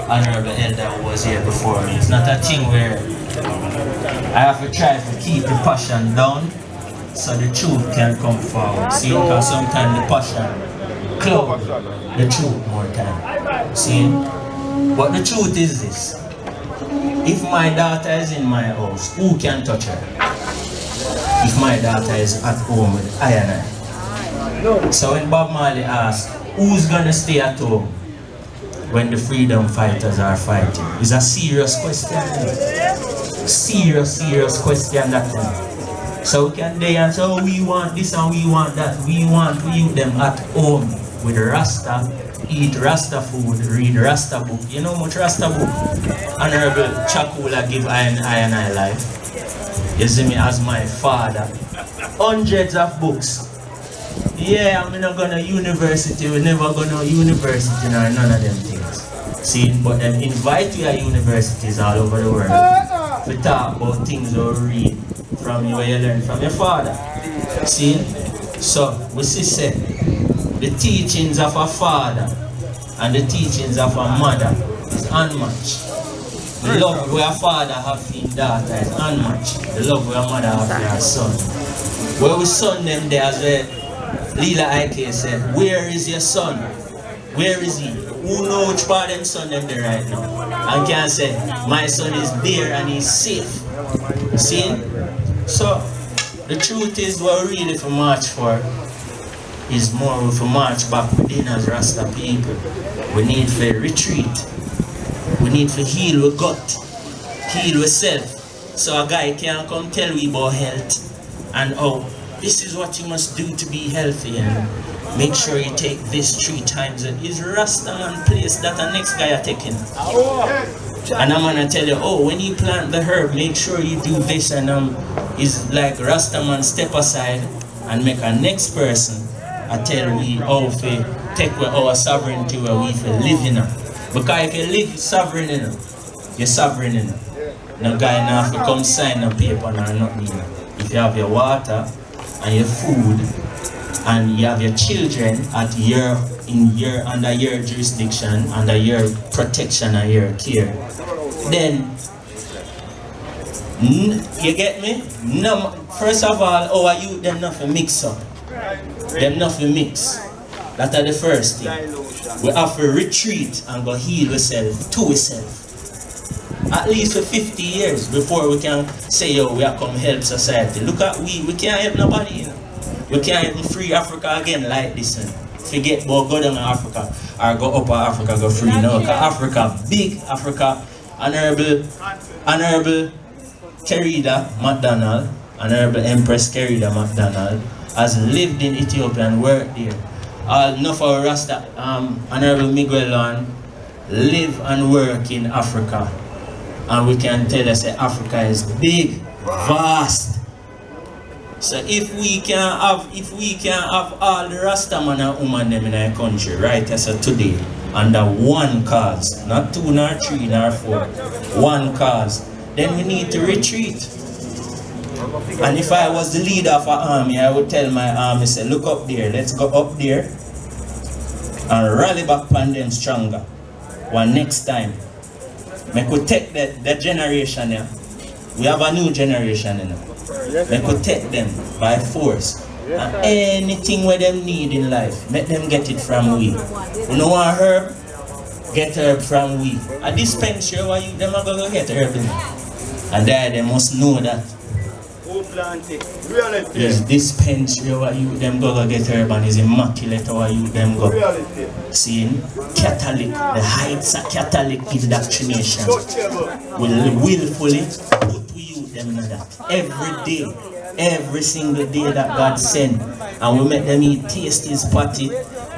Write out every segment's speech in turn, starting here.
honorable elder who was here before me. It's not a thing where I have to try to keep the passion down so the truth can come forward. See, because sometimes the passion cloud the truth more time. See? But the truth is this. If my daughter is in my house, who can touch her? If my daughter is at home with I and I. So when Bob Marley asks, who's gonna stay at home when the freedom fighters are fighting? It's a serious question. Serious question that one. So we can day and say, oh, we want this and we want that. We want to use them at home with Rasta, eat Rasta food, read Rasta book. You know much Rasta book? Honorable Chakula give I and I life. You see me as my father. Hundreds of books. Yeah, I'm not going to university. We're never going to university or none of them things. See, but them invite you at universities all over the world to talk about things you read from you, you learn from your father. See? So, we see say, the teachings of a father and the teachings of a mother is unmatched. The love where a father have for his daughter is unmatched. The love where a mother have for her son. Where we son them there as well. Lila Ike said, where is your son? Where is he? Who knows which part of them son them there right now? And can say, my son is there and he's safe. See? So, the truth is what we really for march for is more for march back within as Rasta people. We need to retreat. We need to heal with gut, heal with self. So a guy can't come tell we about health and oh, this is what you must do to be healthy and make sure you take this 3 times. Is Rastaman place that the next guy are taking? And I'm gonna tell you, oh, when you plant the herb, make sure you do this and is like Rastaman step aside and make a next person I tell we how to take our sovereignty where we feel live in it. Because if you live sovereign in it, you're sovereign in it. No guy now have to come sign a paper or nothing. If you have your water and your food and you have your children at under your jurisdiction, under your protection and your care, then you get me? No, first of all, our youth them not to mix up. Them not to mix. That are the first thing. We have to retreat and go heal ourselves to ourselves. At least for 50 years before we can say, yo, we are come help society. Look at we can't help nobody, you know. We can't even free Africa again like this. You know. Forget about go down to Africa or go up Africa, go free. No, because Africa, big Africa, Honorable Kerida MacDonald, Honorable Empress Kerida MacDonald, has lived in Ethiopia and worked there. Enough of Rasta, Honorable Miguelon, live and work in Africa. And we can tell us that Africa is big, vast. So if we can have all the Rasta man and woman them in our country, right as of today, under one cause, not 2 nor 3 nor 4, one cause, then we need to retreat. And if I was the leader of an army, I would tell my army, say, look up there, let's go up there and rally back on them stronger. One next time. We could take that generation here. We have a new generation now. We could take them by force. And anything where them need in life, make them get it from we. You know what herb? Get herb from we. A dispensary where you them are going to get herb in. And they must know that. Yes, dispensary where you them go get herb and is immaculate where you them go. See, Catholic, the heights of Catholic indoctrination will willfully put you them in that. Every day, every single day that God send, and we make them eat tasty patty,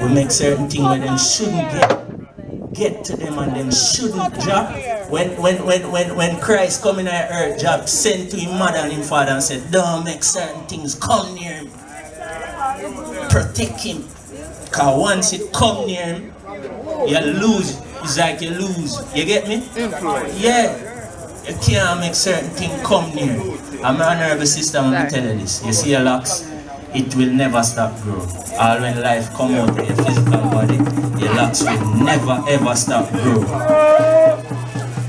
we make certain things where them shouldn't get to them and them shouldn't drop. When Christ come in our earth, Job sent to his mother and his father and said, don't make certain things come near him. Protect him. Because once it come near him, you lose. It's like you lose. You get me? Yeah. You can't make certain things come near him. I'm an honorable sister, I'm going to tell you this. You see your locks? it will never stop growing. All when life come out of your physical body, your locks will never ever stop growing.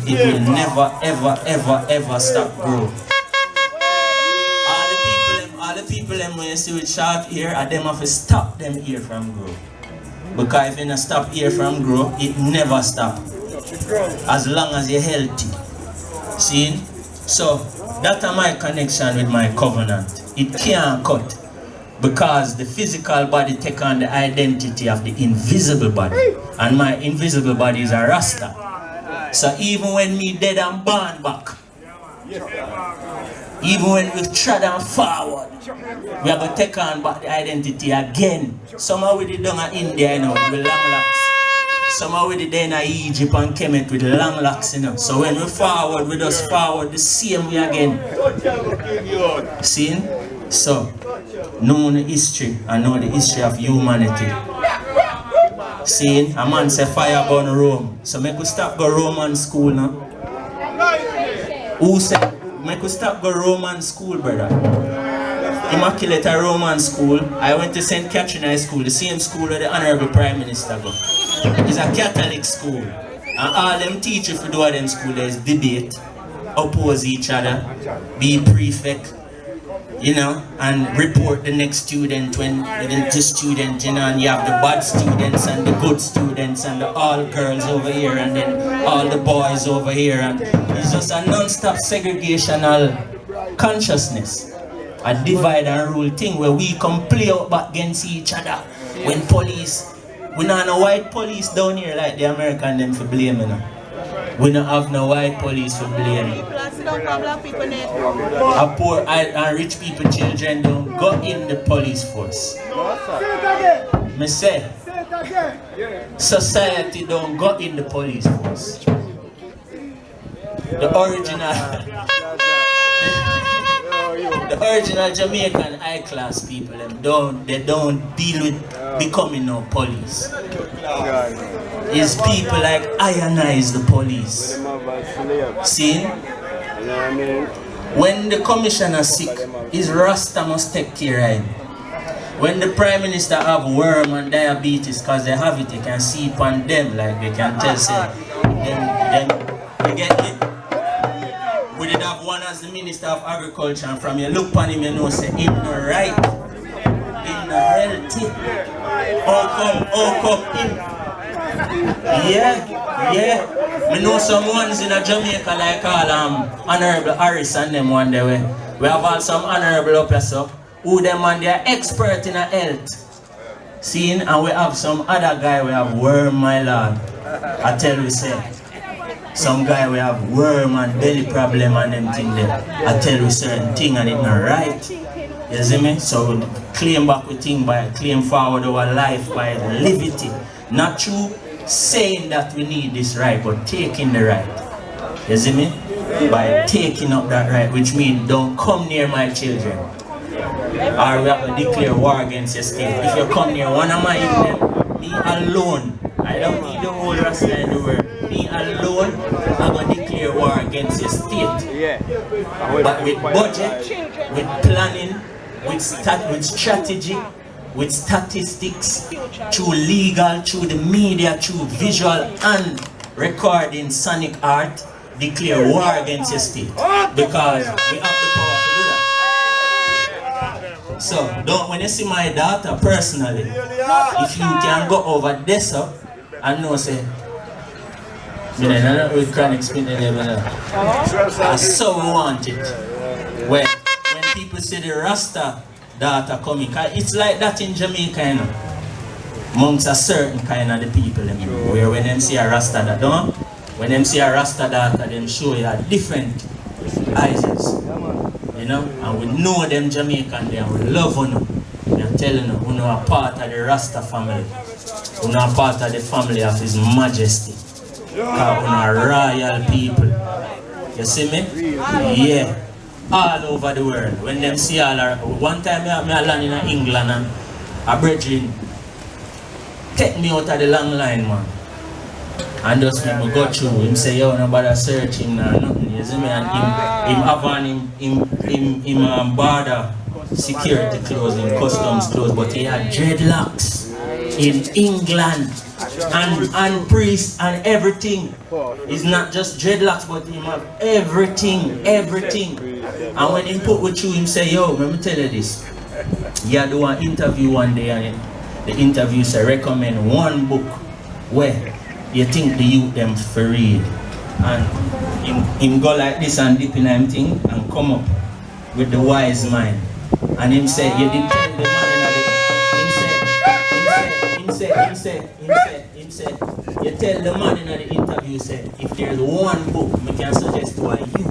It will never ever stop growing. All the people them when you see with short hair, and them have to stop them hair from growing. Because if you don't stop hair from growing, it never stop. As long as you're healthy. See? So that's my connection with my covenant. It can't cut. Because the physical body take on the identity of the invisible body. And my invisible body is a Rasta. So even when me dead and born back, even when we tread on forward, we have to take on back the identity again. Somehow we did down in India, you know, with long locks. Somehow we did in Egypt and Kemet with long locks, you know. So when we forward, we just forward the same way again. See? So, know the history and know the history of humanity. See? A man say fire burn Rome. So make we stop go Roman school now. Who said make we stop go Roman school, brother? Immaculate Roman school. I went to St. Catherine High School, the same school where the Honorable Prime Minister go. It's a Catholic school. And all them teachers for do at them school is debate, oppose each other, be prefect, you know, and report the next student when the student, you know, and you have the bad students and the good students and the all girls over here and then all the boys over here, and it's just a non-stop segregational consciousness. A divide and rule thing where we come play out back against each other. When police, we don't have no white police down here like the American them for blame, you know. We don't have no white police for blame. A poor and rich people children don't go in the police force. Me say, society don't go in the police force. The original Jamaican high-class people, they don't deal with becoming no police. It's people like ionize the police. See? When the commissioner sick, his Rasta must take care of him. When the Prime Minister have worm and diabetes because they have it, they can see upon them, like they can tell say, them you get it? We did have one as the Minister of Agriculture, and from you look upon him, you know, say, him no right, him no healthy. Oh come, him. Yeah. We know some ones in Jamaica like all Honorable Harris and them one day. We have all some honorable up here, so who them and they are expert in health. Seeing, and we have some other guy we have worm, my lord. I tell you, say. Some guy we have worm and belly problem and them thing there. I tell you certain thing and it's not right. You see me? So we claim back we think by claim forward our life by liberty. Not through saying that we need this right, but taking the right. You see me? By taking up that right, which means don't come near my children. Or we have to declare war against your state. If you come near one of my them, me alone. I don't need the whole Rasta in the world. Me alone, I'm going to declare war against your state. But with budget, with planning, with strategy, with statistics, through legal, through the media, through visual and recording sonic art, declare war against your state. Because we have the power to do that. So, when you see my daughter personally, if you can go over this up and know, say, with Chronixx, I so want it. When people see the Rasta daughter coming, it's like that in Jamaica, you know, amongst a certain kind of the people, where when them see a Rasta daughter, when them see a Rasta daughter, them show you a different eyes, you know, and we know them Jamaican there, we love them. They're telling you, we know a part of the Rasta family, we know a part of the family of His Majesty. Because we are royal people. You see me? Yeah. All over the world. When them see all our... One time I land in England and a brethren take me out of the long line, man. And just make me go through. Him say, yo, nobody search him or nothing. You see me? And him have on him border security clothes, in customs clothes, but he had dreadlocks in England and priests and everything. It's not just dreadlocks, but he have everything. And when he put with you, him say, yo, let me tell you this. He had do an interview one day, and the interview say recommend one book where you think the youth them for read. And him go like this and dip in him thing and come up with the wise mind. And him say, you did tell the man in the you tell the man in the interview, say, if there's one book we can suggest to a youth,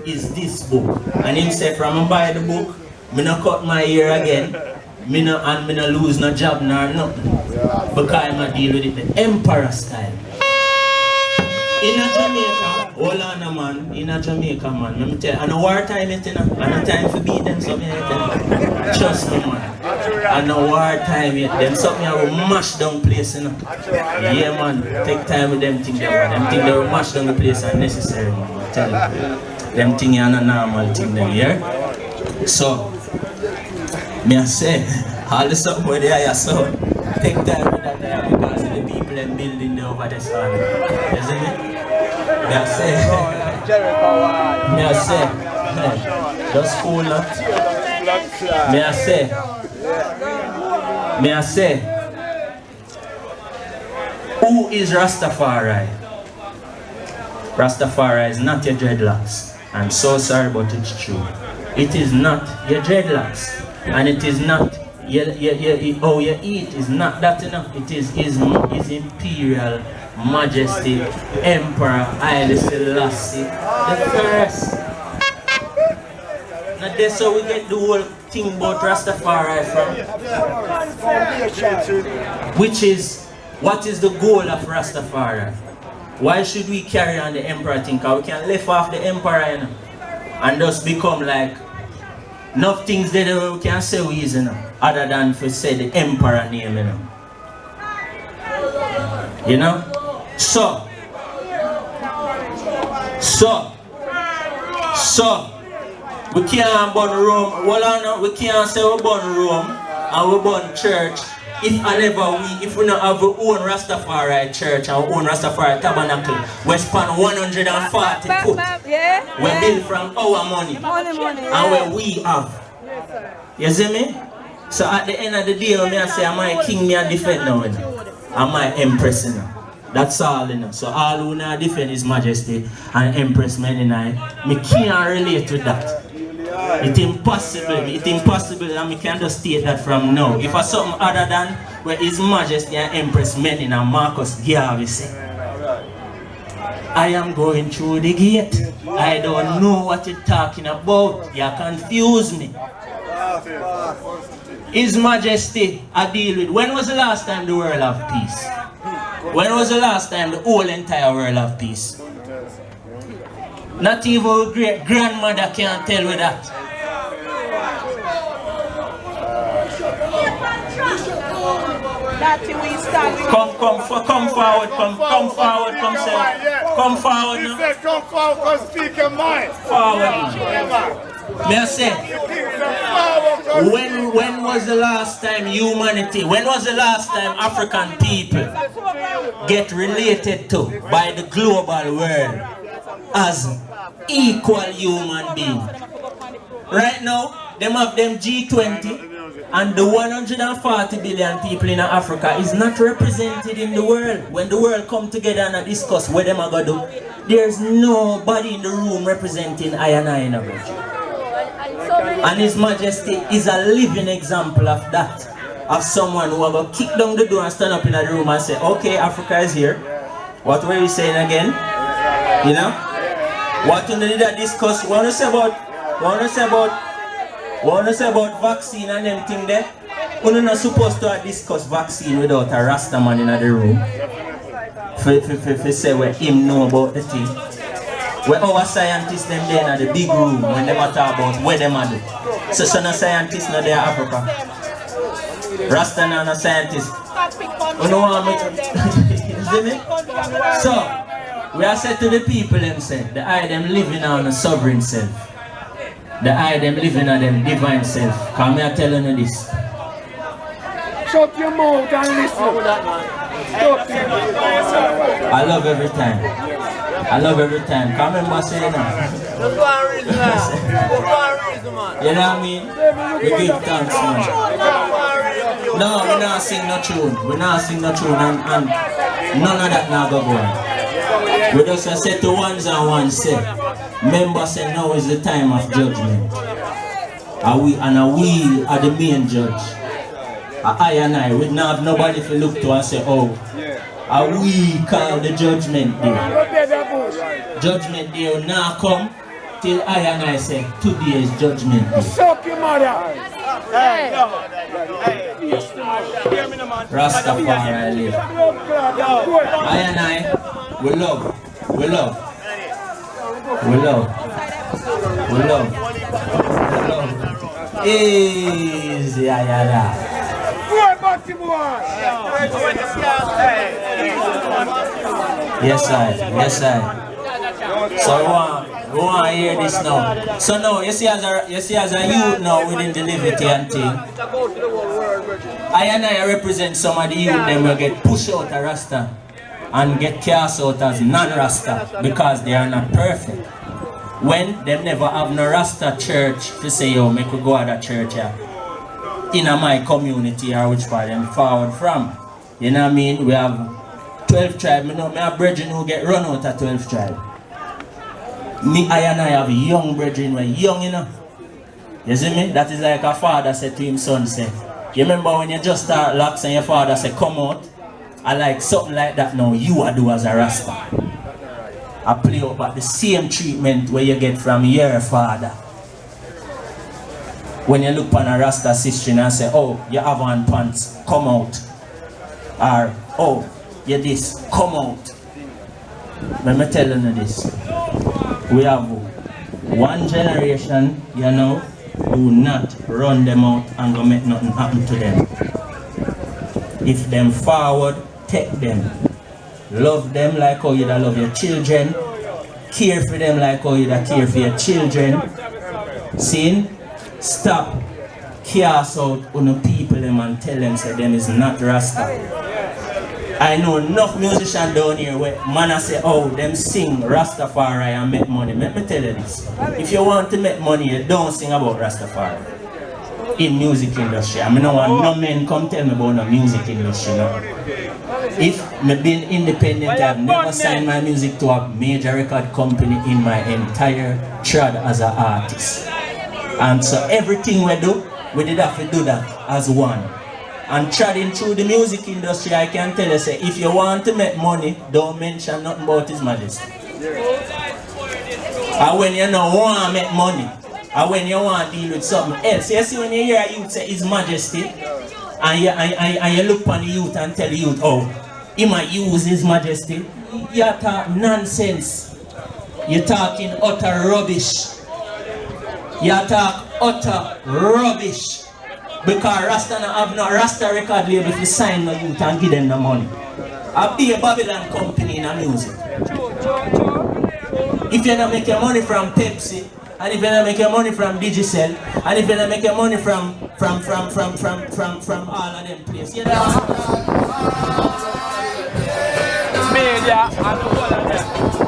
is this book. And him say, from buy the book, me no cut my hair again, me no lose no job nor nothing. Because I deal with it the emperor style. In a Jamaica, hold on a man, in a Jamaica man, let me tell you, and a wartime it, and a time for beat them something like that. Trust me man. And a wartime it, them something I will mash down place, you know. Yeah man, take time with them things them things they will mash down the place unnecessary, man. I tell you. Them things are not normal thing them here. So me I say, all the stuff where they are so take time with that because the people and building there over the sun. You see me? Me I say, just cool up. Me I say, who is Rastafari? Rastafari is not your dreadlocks. I'm so sorry, but it's true. It is not your dreadlocks, and it is not how you eat is not that enough. It is his Imperial Majesty Emperor Haile Selassie the First. Now that's how we get the whole thing about Rastafari from. Which is, what is the goal of Rastafari? Why should we carry on the emperor thing? Because we can lift off the emperor, you know, and just become like enough things that we can say we use, you know, other than to say the emperor name, you know. You know? So we can't burn Rome. Well, we can't say we burn Rome and we burn church if we don't have our own Rastafari church and our own Rastafari tabernacle. We spend 140 foot. We build from our money and where we have. You see me? So at the end of the day, when I say I'm my king, I defend now. I'm my empress now. That's all, you know. So all who now defend His Majesty and Empress me can't relate to that. It's impossible, and we can just state that from now. If I something other than where His Majesty and Empress Menin and Marcus Garvey say, I am going through the gate. I don't know what you're talking about. You confuse me. His Majesty I deal with. When was the last time the world have peace? When was the last time the whole entire world have peace? Not even great grandmother can tell you that. Come forward, come forward, come say. Come forward now. He said come forward, come speak your mind. Forward. May I say, when was the last time humanity, when was the last time African people get related to by the global world as equal human beings? Right now, them have them G20 and the 140 billion people in Africa is not represented in the world. When the world come together and discuss what them are going to do, there's nobody in the room representing I and I. And His Majesty is a living example of that. Of someone who are going to kick down the door and stand up in the room and say, okay, Africa is here. What were you saying again? You know? What did that discuss? What want to say about vaccine and them thing there? We're not supposed to discuss vaccine without a Rasta man in the room. For say where him know about the thing. Where our scientists them there in the big room when they talk about where them are do. So some scientists not there in Africa. Rasta and a scientist. You know what I mean? So we are said to the people them say, the I them living on a sovereign self. The eye them living in them divine self. Come here telling you this. Shut your mouth and listen. I love every time. I love every time. Come remember saying that. That's one reason, man. That's one reason, man. You know what I mean? We give thanks, man. No, we not sing no tune. We not sing no tune and none of that now go on. We just say to ones and ones say. Members say now is the time of judgment. And we are the main judge. I and I, we don't have nobody to look to and say, oh, and we call the judgment day. Judgment day will not come till I and I say, today is judgment day. Suck your mother. Rastafari live. I and I, we love. We love. We love. We love. We love. Easy, ayala. Yes, I. Yes, I. So we want to hear this now. So now, you see as a youth now within the liberty and thing, I and I represent some of the youth them will get pushed out of Rasta and get cast out as non-Rasta because they are not perfect. When them never have no Rasta church to say, yo, make we go to that church here in my community or which part them forward from. You know what I mean? We have 12 tribes. I know my brethren who get run out of 12 tribes. Me, I and I have young brethren who are young, you know. You see me? That is like a father said to his son, say, you remember when you just start locks and your father said, come out? I like something like that now, you are do as a Rasta. I play up at the same treatment where you get from your father. When you look on a Rasta sister and say, oh, you have on pants, come out. Or, oh, you this, come out. Let me tell you this. We have one generation, you know, do not run them out and go make nothing happen to them. If them forward, take them. Love them like how you love your children. Care for them like how you care for your children. See? Stop. Cast out on the people them and tell them say them is not Rasta. I know enough musicians down here where man say, oh, them sing Rastafari and make money. Let me tell you this. If you want to make money, you don't sing about Rastafari. In music industry. I mean, no one, no men come tell me about the music industry. No. If me being independent, I've never signed my music to a major record company in my entire trad as an artist. And so everything we do, we did have to do that as one. And treading through the music industry, I can tell you, say, if you want to make money, don't mention nothing about His Majesty. And when you don't want to make money, and when you want to deal with something else, you see when you hear a youth say His Majesty, and you look on the youth and tell the youth, oh, he might use His Majesty, you talk nonsense. You're talking utter rubbish. You talk utter rubbish. Because Rasta no have no Rasta record label if you sign no youth and give them the money. I'll be a Babylon company in the music. If you don't make your money from Pepsi, and if you don't make your money from Digicel, and if you don't make your money from all of them places, you know. Media and the whole of them.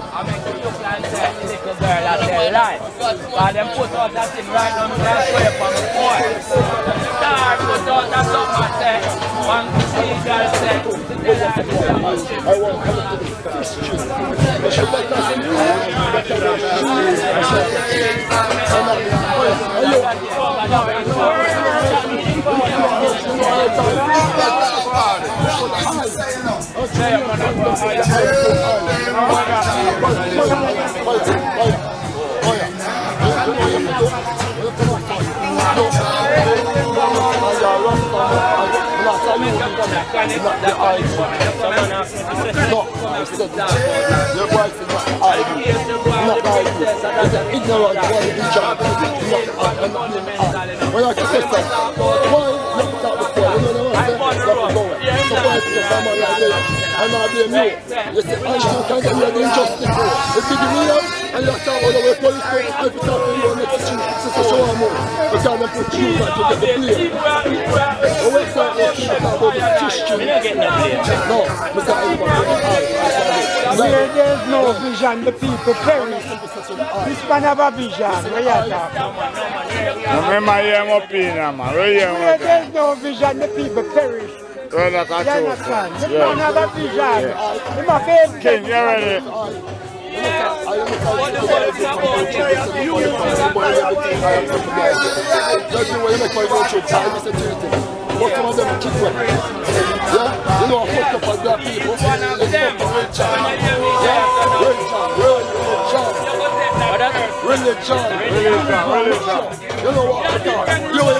I make you look like that little girl that they lie. But them put out that thing right now, that's way from the boy. Star put out that summer say, one to see girl say, they like to see. I want to come to this street. They should let us in. Why and now they know. You say, I can't get the injustice. You dig me up, and you talk about the way police go, I put up for you next to Sister Shawamo. Because they put you back to get the blame. The way start working about the history. No, because where there's no vision, the people perish. This man have a vision, where you talk? Remember your opinion, man. Where there's no vision, the people perish. You understand? This man have a vision. He's my favorite. King, you ready? But some of them kick well. Yeah? You know, fuck up on black people. It's fuck up Red John. Yeah? Red John. You know what I thought? You know what I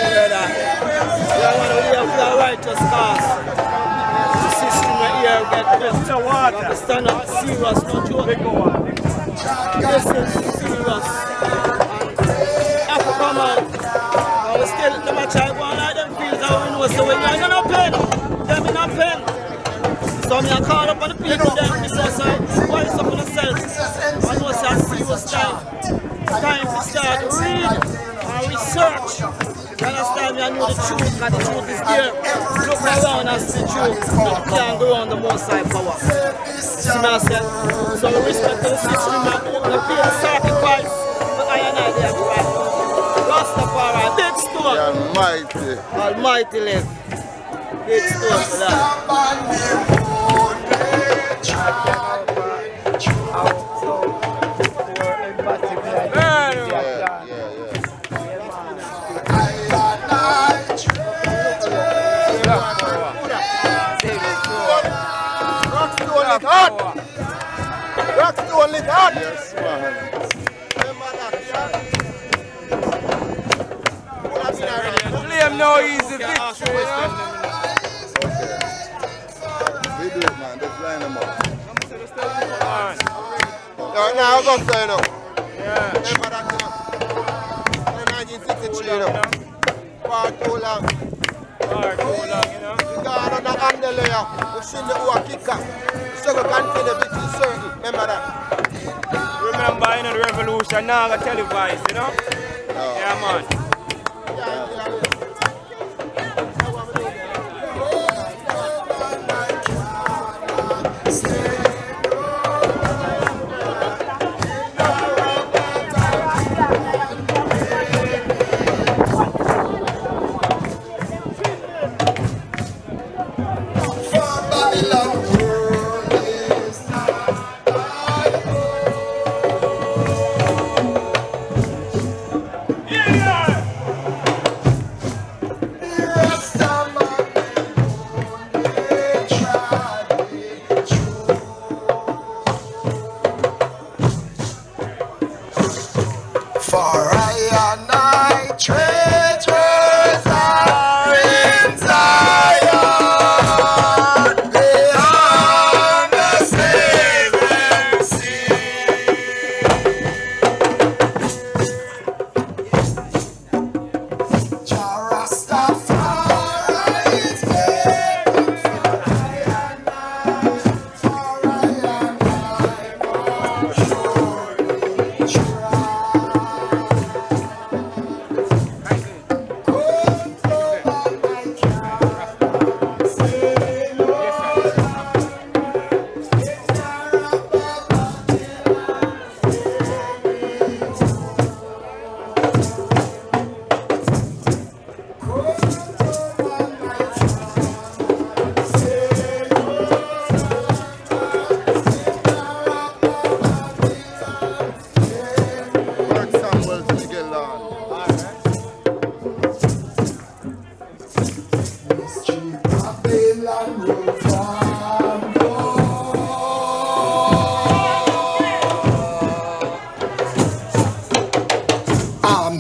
brother. We are one of the righteous cause. The system right here get built. We stand up serious, no joke. This is serious. And Africa man, we still, them a try go on like them fields and we know so when you're in a pen, them in a pen. So I call up on the people them, they say, why is up on yourself? I know it's a serious time. Time to start read and research. You understand me? I know the truth, because the truth is there. Look around and see the truth. You can't go on the most high power. See me I say? So we respect the system and we pay the sacrifice. But I and I there right now. Rastafari, big stone. Almighty. Almighty live. Big stone for that. Rockstone lit hard. Yes, man. Claim no easy victory. We do it, man. Just line them up. Now I'll go say no. Yeah. Remember that, 1963, far too long. Far too long, you know. We got on the Mandela, we seen the Warieka. Struggle continue, victory certain. Remember that? Remember, you know, the revolution now got televised, you know? No. Yeah, man.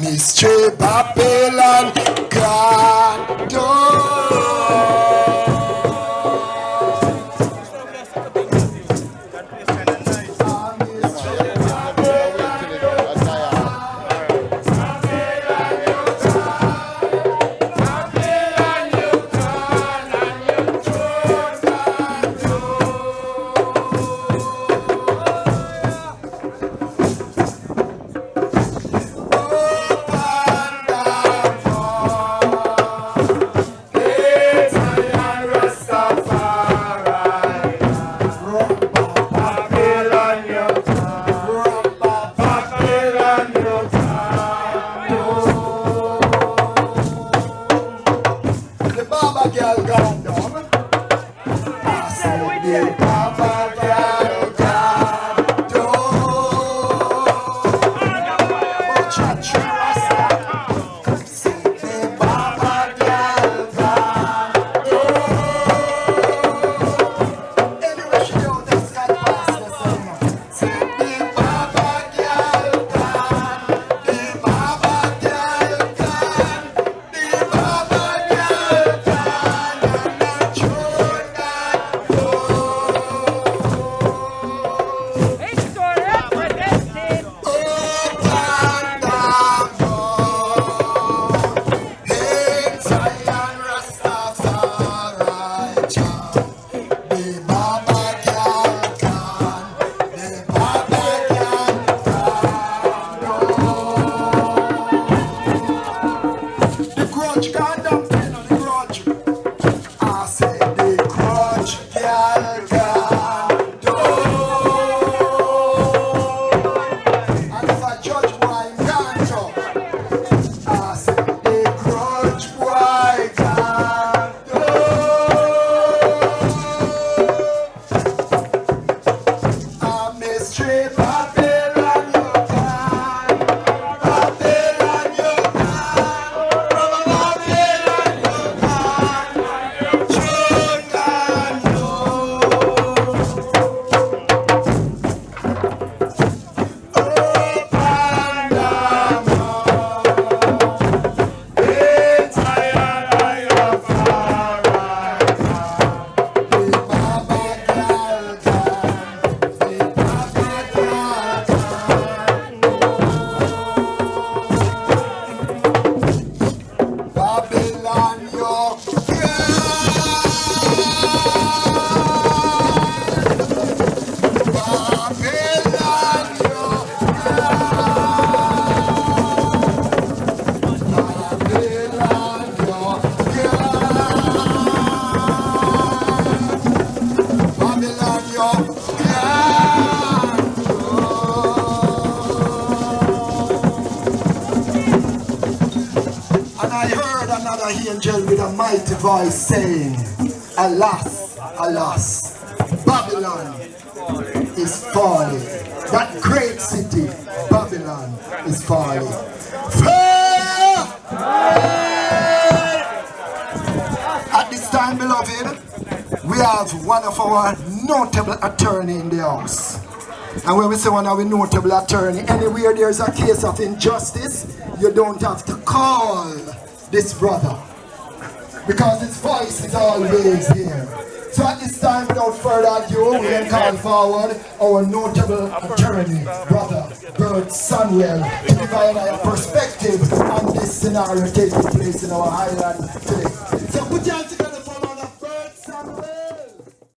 Mystery Babylon, God. Angel with a mighty voice saying, alas, alas, Babylon is falling. That great city, Babylon, is falling. At this time, beloved, we have one of our notable attorney in the house. And when we say one of our notable attorney, anywhere there's a case of injustice, you don't have to call this brother, because his voice is always here. So at this time, without further ado, we can call forward our notable attorney, Brother Bert Samuel, to provide a perspective on this scenario taking place in our island today.